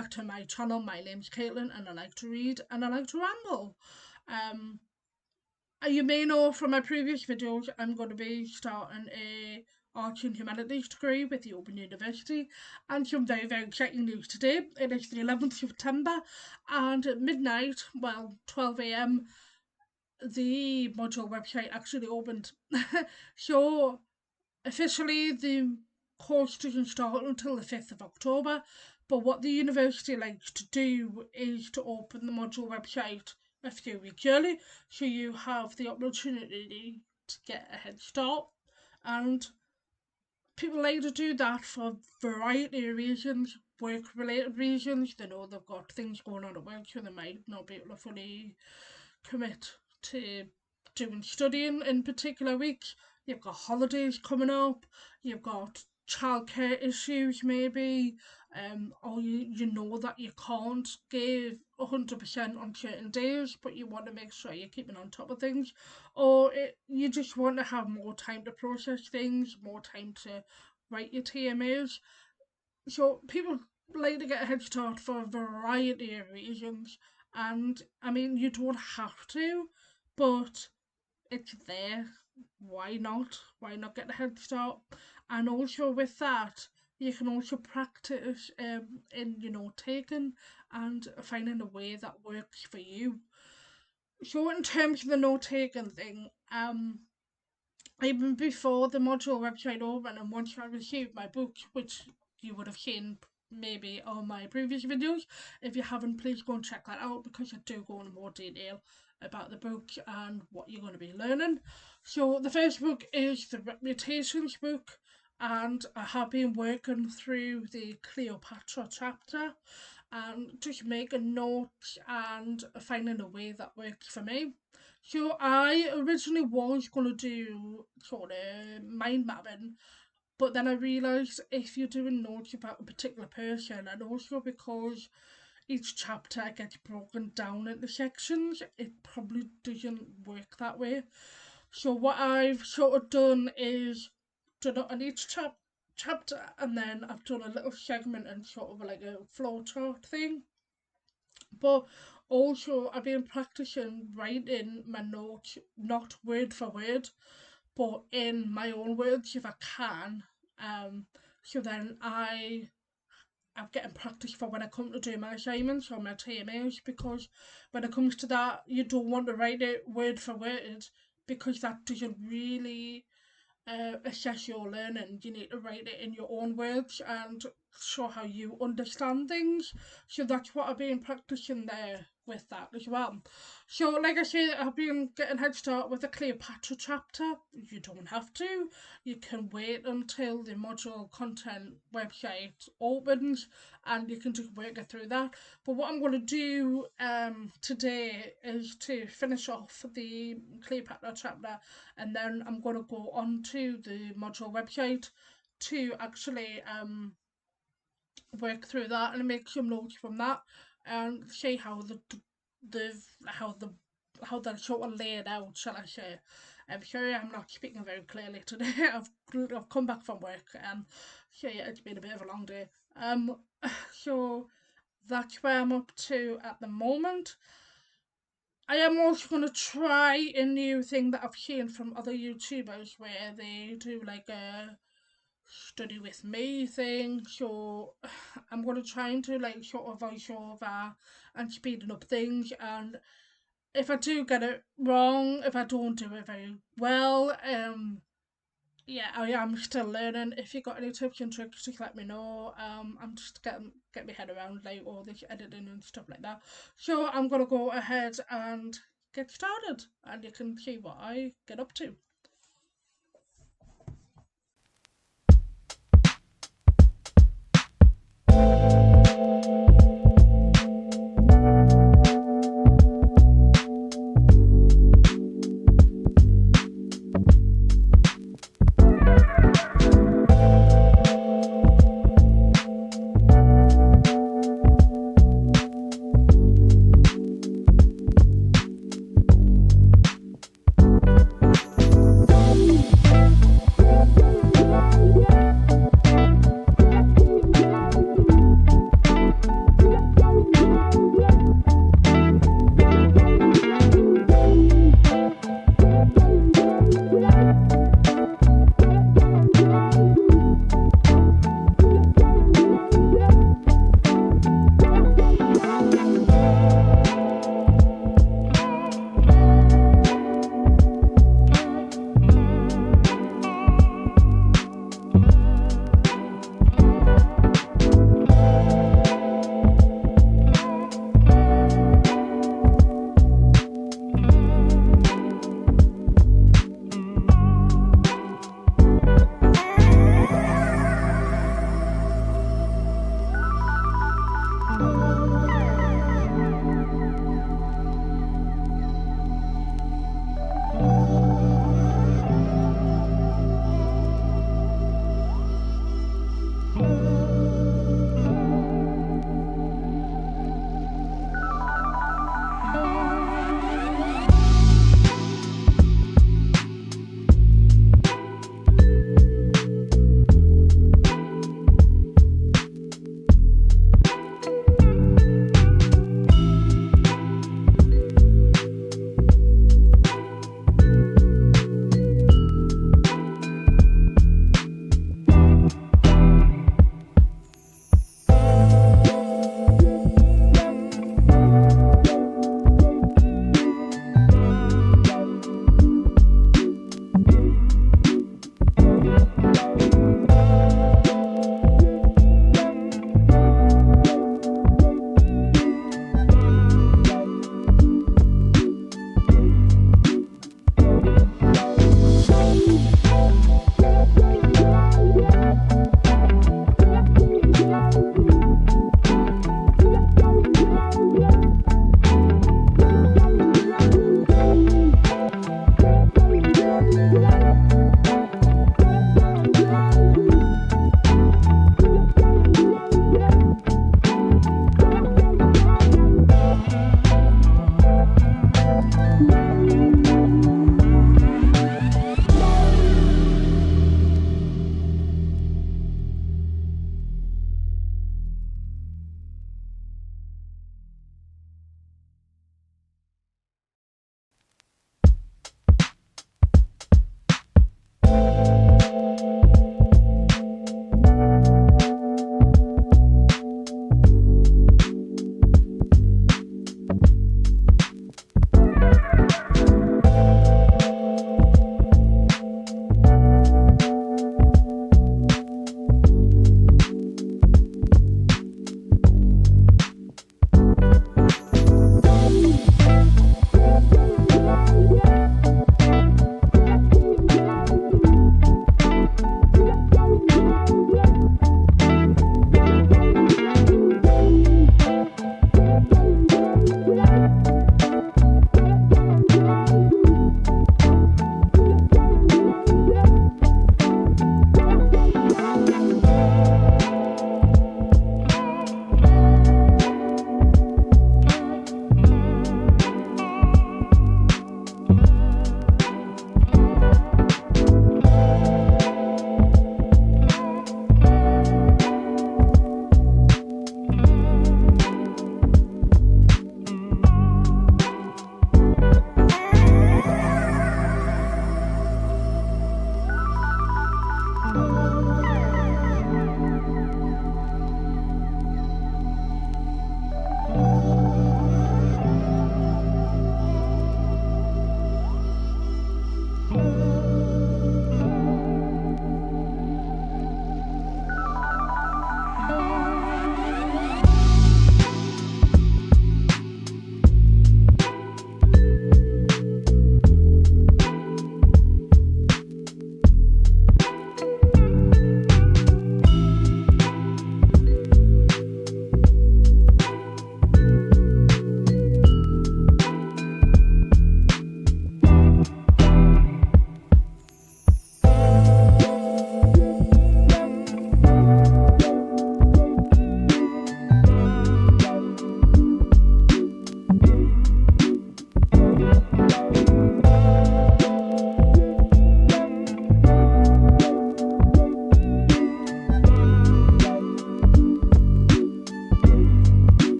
back to my channel. My name's Caitlin and I like to read and I like to ramble. You may know from my previous videos I'm going to be starting a Arts and Humanities degree with the Open University, and some very, very exciting news today. It is the 11th of September and at midnight, well 12 a.m, the module website actually opened. So officially the course doesn't start until the 5th of October, but what the university likes to do is to open the module website a few weeks early, so you have the opportunity to get a head start. And people like to do that for a variety of reasons, work related reasons. They know they've got things going on at work, so they might not be able to fully commit to doing studying in particular weeks. You've got holidays coming up, you've got childcare issues maybe, or you know that you can't give 100% on certain days, but you want to make sure you're keeping on top of things, or you just want to have more time to process things, more time to write your TMAs. So people like to get a head start for a variety of reasons, and I mean, you don't have to, but it's there. Why not? Why not get a head start? And also with that, you can also practice in taking and finding a way that works for you. So in terms of the note taking thing, even before the module website opened and once I received my book, which you would have seen maybe on my previous videos. If you haven't, please go and check that out because I do go into more detail about the book and what you're going to be learning. So the first book is the Reputations book, and I have been working through the Cleopatra chapter and just making notes and finding a way that works for me. So I originally was going to do sort of mind mapping, but then I realised if you're doing notes about a particular person, and also because each chapter gets broken down into sections, it probably doesn't work that way. So what I've sort of done is done it on each chapter, and then I've done a little segment and sort of like a flowchart thing. But also I've been practicing writing my notes, not word for word, but in my own words if I can. So then I'm getting practice for when I come to do my assignments or my TMAs, because when it comes to that, you don't want to write it word for word because that doesn't really assess your learning. You need to write it in your own words and show how you understand things. So that's what I've been practicing there with that as well. So like I said, I've been getting head start with the Cleopatra chapter. You don't have to. You can wait until the module content website opens and you can just work it through that. But what I'm going to do today is to finish off the Cleopatra chapter, and then I'm going to go on to the module website to actually work through that and make some notes from that and see how the how the how they're sort of laid out, shall I say. I'm sorry I'm not speaking very clearly today. I've come back from work and so yeah, it's been a bit of a long day. So that's where I'm up to at the moment. I am also going to try a new thing that I've seen from other YouTubers where they do like a study with me thing. So I'm going to try and do like sort of voice over and speeding up things. And if I do get it wrong, if I don't do it very well, yeah, I am still learning. If you got any tips and tricks, just let me know. I'm just getting my head around like all this editing and stuff like that. So I'm gonna go ahead and get started, and you can see what I get up to.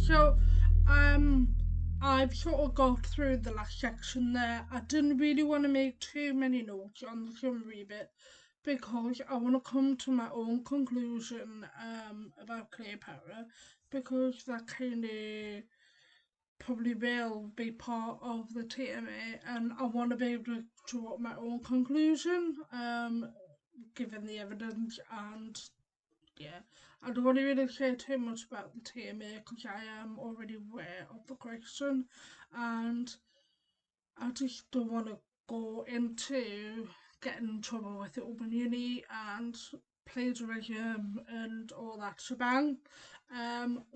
So, I've sort of got through the last section there. I didn't really want to make too many notes on the summary bit because I want to come to my own conclusion about Cleopatra, because that kind of probably will be part of the TMA, and I want to be able to draw up my own conclusion given the evidence. And yeah, I don't want to really say too much about the TMA because I am already aware of the question, and I just don't want to go into getting in trouble with the Open Uni and plagiarism and all that shebang.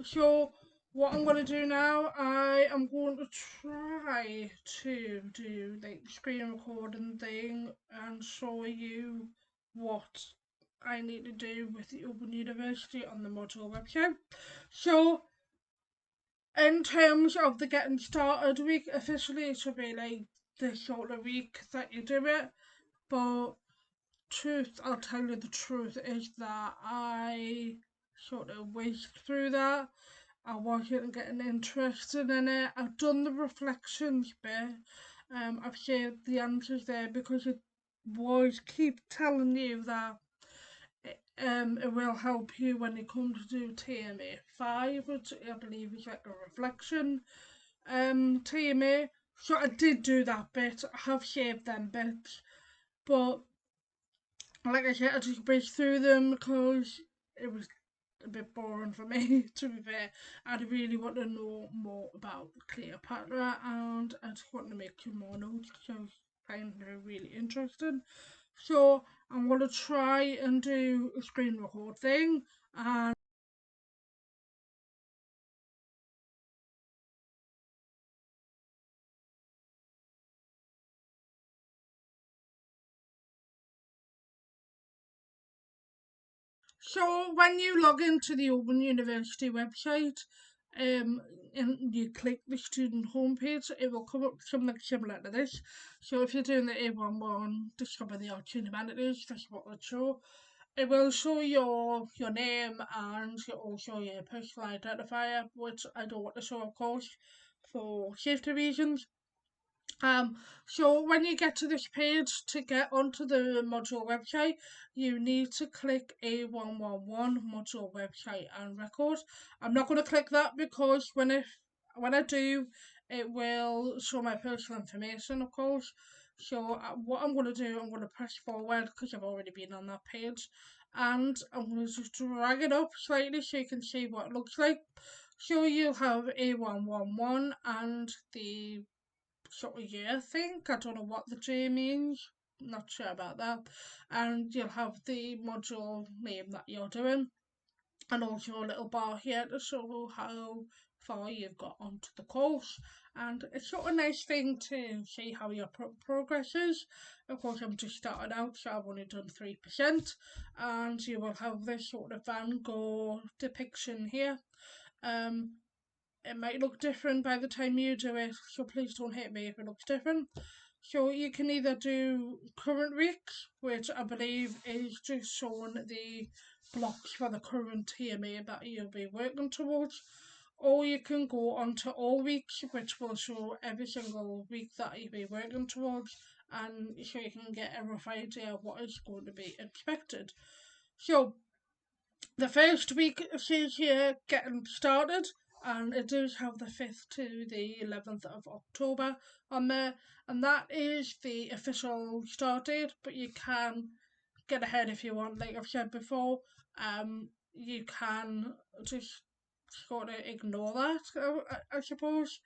So what I'm going to do now, I am going to try to do like the screen recording thing and show you what I need to do with the Open University on the module website. So in terms of the getting started week, officially it should be like this sort of week that you do it, but I'll tell you the truth is that I sort of whizzed through that. I wasn't getting interested in it. I've done the reflections bit. I've saved the answers there because it was keep telling you that it will help you when it comes to TMA 5, which I believe is like a reflection TMA. So I did do that bit. I have saved them bits, but like I said, I just breezed through them because it was a bit boring for me, to be fair. I really want to know more about Cleopatra, and I just want to make some more notes because I find her really interesting. So I'm going to try and do a screen record thing, and so when you log into the Open University website, and you click the student homepage, it will come up something similar to this. So if you're doing the A111 Discover the Arts and Humanities, that's what it'll show. It will show your name and also your personal identifier, which I don't want to show, of course, for safety reasons. Um, so when you get to this page, to get onto the module website, you need to click A111 module website and record. I'm not going to click that because when I do, it will show my personal information, of course. So what I'm going to do, I'm going to press forward because I've already been on that page, and I'm going to just drag it up slightly so you can see what it looks like. So you'll have A111 and the sort of year think. I don't know what the J means. Not sure about that. And you'll have the module name that you're doing, and also a little bar here to show how far you've got onto the course. And it's sort of a nice thing to see how your progress is. Of course, I'm just starting out, so I've only done 3%. And you will have this sort of Van Gogh depiction here. Um, it might look different by the time you do it, so please don't hate me if it looks different. So you can either do current weeks, which I believe is just showing the blocks for the current TMA that you'll be working towards, or you can go on to all weeks, which will show every single week that you'll be working towards, and so you can get a rough idea of what is going to be expected. So the first week she's here getting started, and it does have the 5th to the 11th of October on there, and that is the official start date, but you can get ahead if you want. Like I've said before, you can just sort of ignore that, I suppose.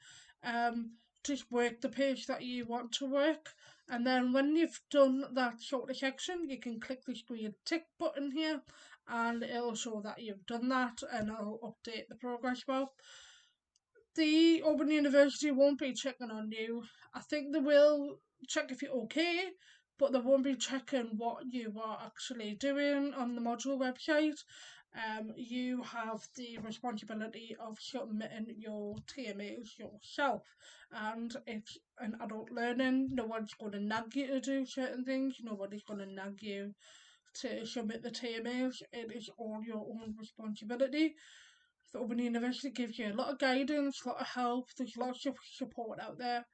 Just work the page that you want to work, and then when you've done that sort of section, you can click this green tick button here, and it'll show that you've done that, and it'll update the progress bar. The Open University won't be checking on you. I think they will check if you're okay, but they won't be checking what you are actually doing on the module website. You have the responsibility of submitting your TMAs yourself, and it's an adult learning. No one's going to nag you to do certain things. Nobody's going to nag you to submit the TMAs. It is all your own responsibility. the Open University gives you a lot of guidance, a lot of help. There's lots of support out there.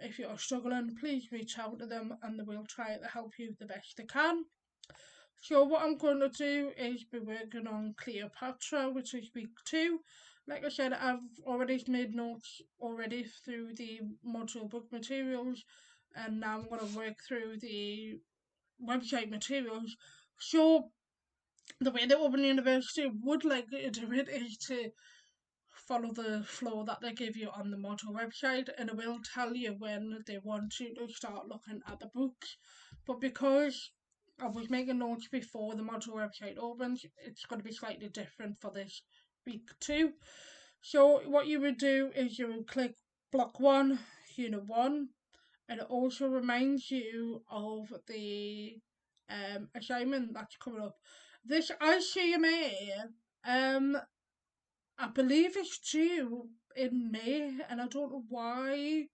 If you're struggling, please reach out to them and they will try to help you the best they can. So what I'm going to do is be working on Cleopatra, which is week 2. Like I said, I've already made notes already through the module book materials, and now I'm going to work through the website materials. So the way that Open University would like you to do it is to follow the flow that they give you on the module website, and it will tell you when they want you to start looking at the books. But because I was making notes before the module website opens, it's going to be slightly different for this week 2. So what you would do is you would click block 1, unit 1, and it also reminds you of the assignment that's coming up. This ICMA, I believe it's due in May, and I don't know why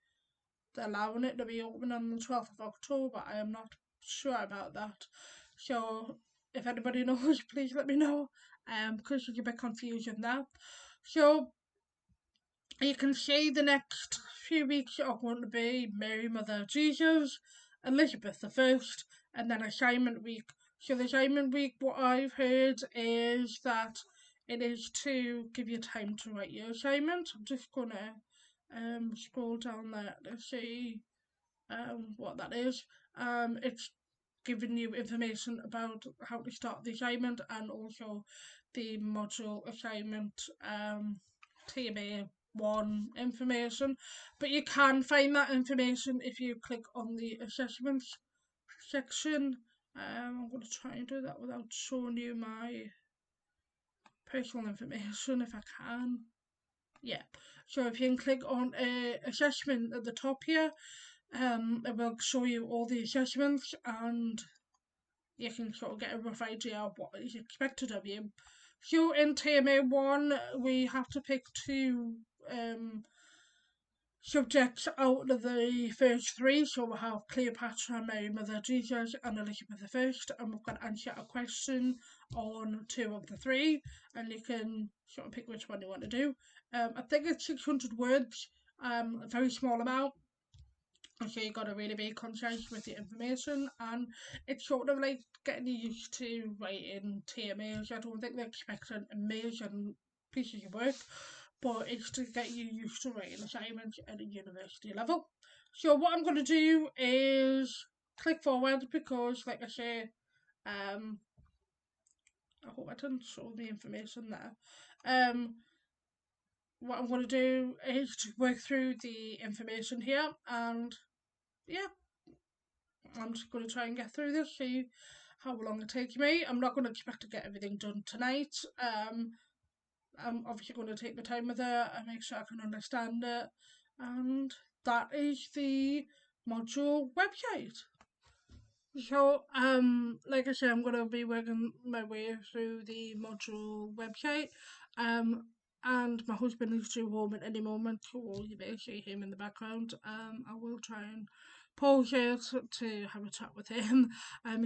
they're allowing it to be open on the 12th of October. I am not sure about that. So, if anybody knows, please let me know, because there's a bit confusion there. So, you can see the next few weeks are going to be Mary, Mother of Jesus, Elizabeth I, and then assignment week. So the assignment week, what I've heard is that it is to give you time to write your assignment. I'm just gonna scroll down there to see what that is. It's giving you information about how to start the assignment and also the module assignment TMA 1 information, but you can find that information if you click on the assessments section. I'm going to try and do that without showing you my personal information if I can. Yeah, so if you can click on assessment at the top here, it will show you all the assessments and you can sort of get a rough idea of what is expected of you. So in TMA 1, we have to pick 2 subjects out of the first 3. So we'll have Cleopatra, Mary, Mother Jesus, and Elizabeth I, and we've got to answer a question on 2 of the 3, and you can sort of pick which one you want to do. I think it's 600 words, a very small amount. So you got to really be concise with the information, and it's sort of like getting you used to writing TMAs. I don't think they're expecting amazing pieces of work, but it's to get you used to writing assignments at a university level. So what I'm going to do is click forward because, like I say, I hope I didn't show the information there. What I'm going to do is to work through the information here, and yeah, I'm just going to try and get through this, see how long it takes me. I'm not going to expect to get everything done tonight. I'm obviously going to take the time with it and make sure I can understand it. And that is the module website. So, like I said, I'm going to be working my way through the module website. And my husband is due home at any moment, so you may see him in the background. I will try and pause it to have a chat with him.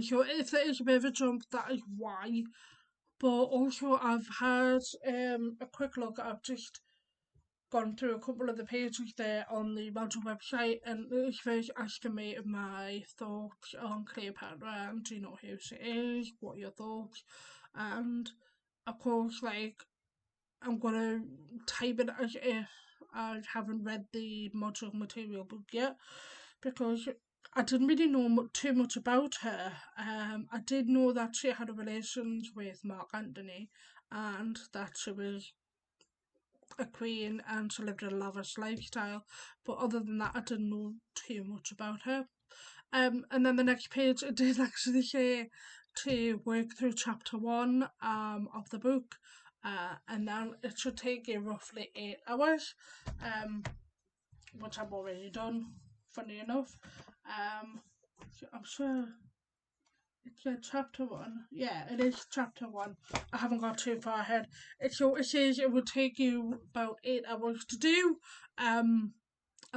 So if there is a bit of a jump, that is why. But also, I've had a quick look. I've just gone through a couple of the pages there on the module website, and it's first asking me my thoughts on Cleopatra and do you know who she is, what are your thoughts, and of course, like, I'm gonna type it as if I haven't read the module material book yet, because I didn't really know too much about her. I did know that she had a relations with Mark Antony, and that she was a queen and she lived a lavish lifestyle, but other than that I didn't know too much about her. And then the next page it did actually say to work through chapter 1 of the book, and then it should take you roughly 8 hours, which I've already done, funny enough. So I'm sure it's chapter 1. Yeah, it is chapter 1. I haven't got too far ahead. It says it would take you about 8 hours to do. I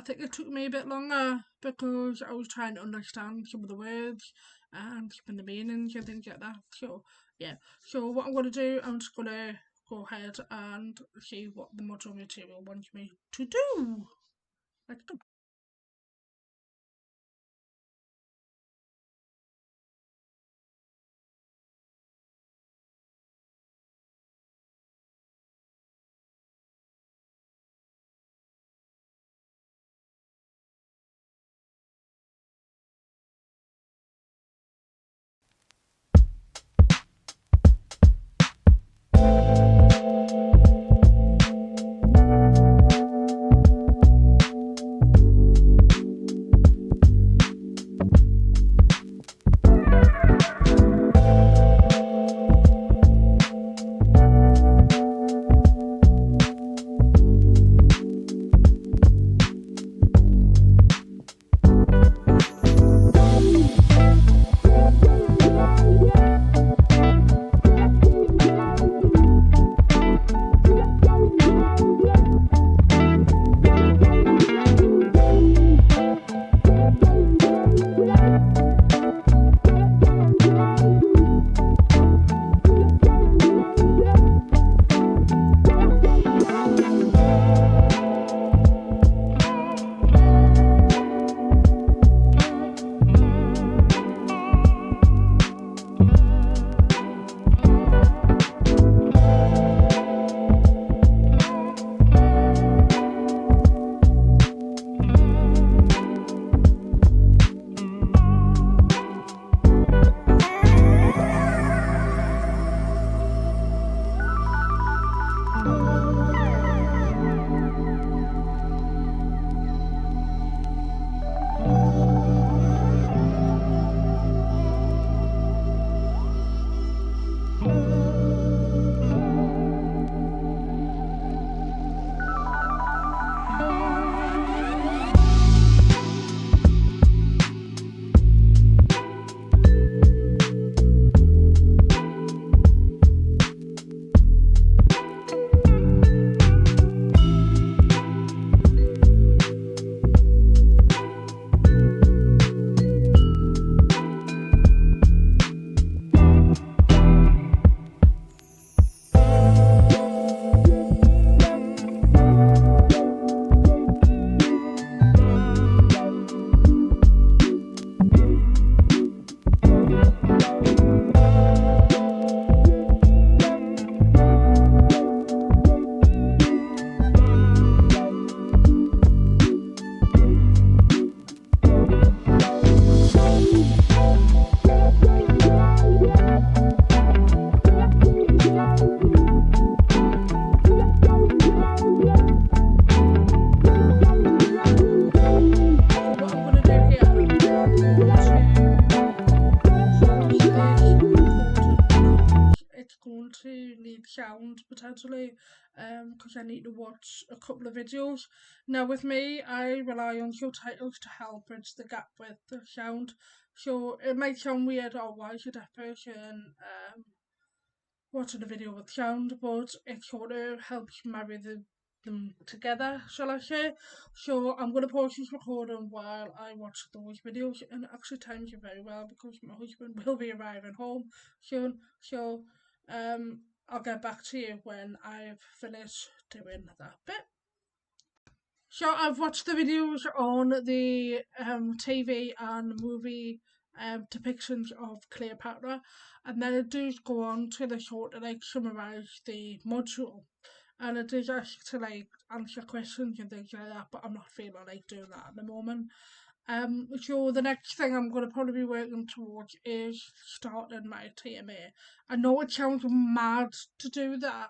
think it took me a bit longer because I was trying to understand some of the words and some of the meanings and things like that. So yeah. So what I'm gonna do, I'm just gonna go ahead and see what the module material wants me to do. Let's go. Going to need sound potentially because I need to watch a couple of videos. Now with me, I rely on subtitles to help bridge the gap with the sound. So it might sound weird, or why is a deaf person watching a video with sound, but it sort of helps marry them together, shall I say. So I'm going to pause this recording while I watch those videos, and it actually times you very well because my husband will be arriving home soon. So I'll get back to you when I've finished doing that bit. So I've watched the videos on the TV and movie depictions of Cleopatra, and then it does go on to the sort of like summarise the module, and it does ask to like answer questions and things like that. But I'm not feeling like doing that at the moment. So the next thing I'm going to probably be working towards is starting my TMA. I know it sounds mad to do that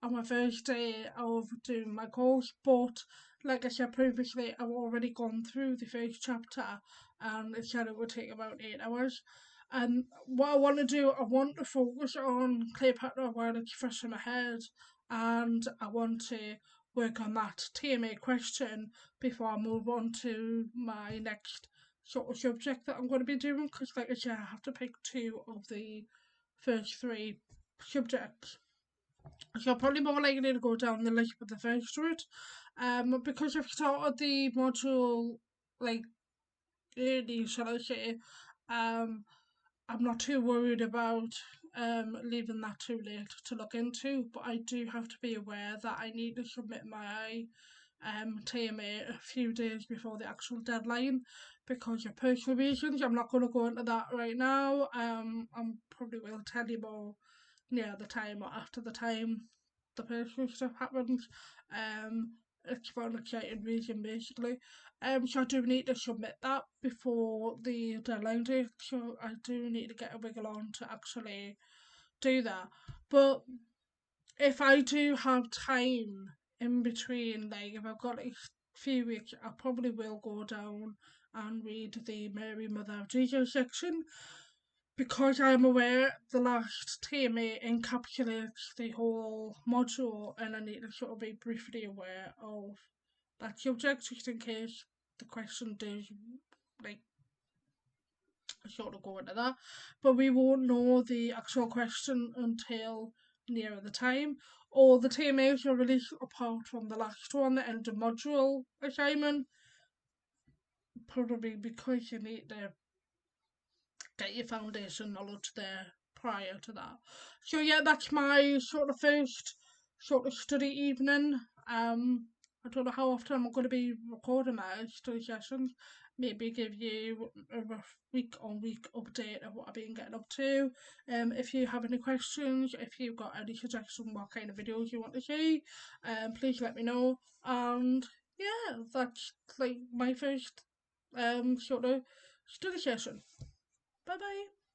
on my first day of doing my course, but like I said previously, I've already gone through the first chapter and it said it would take about 8 hours. And what I want to do, I want to focus on Cleopatra while it's fresh in my head, and I want to work on that TMA question before I move on to my next sort of subject that I'm going to be doing, because like I said, I have to pick two of the first three subjects. So I'm probably more likely to go down the list with the first route. Because I've started the module like early, shall I say, um, I'm not too worried about leaving that too late to look into, but I do have to be aware that I need to submit my TMA a few days before the actual deadline because of personal reasons. I'm not going to go into that right now. I probably will tell you more near the time or after the time the personal stuff happens. It's for an exciting reason basically. So I do need to submit that before the deadline date. So I do need to get a wiggle on to actually do that. But if I do have time in between, like if I've got like a few weeks, I probably will go down and read the Mary Mother of Jesus section because I'm aware the last TMA encapsulates the whole module and I need to sort of be briefly aware of that subject just in case the question does like sort of go into that. But we won't know the actual question until nearer the time. All the TMAs are released apart from the last one, the end of module assignment, probably because you need to get your foundation knowledge there prior to that. So yeah, that's my sort of first sort of study evening. I don't know how often I'm going to be recording my study sessions. Maybe give you a rough week on week update of what I've been getting up to. If you have any questions, if you've got any suggestions what kind of videos you want to see, please let me know. And yeah, that's like my first sort of study session. Bye bye.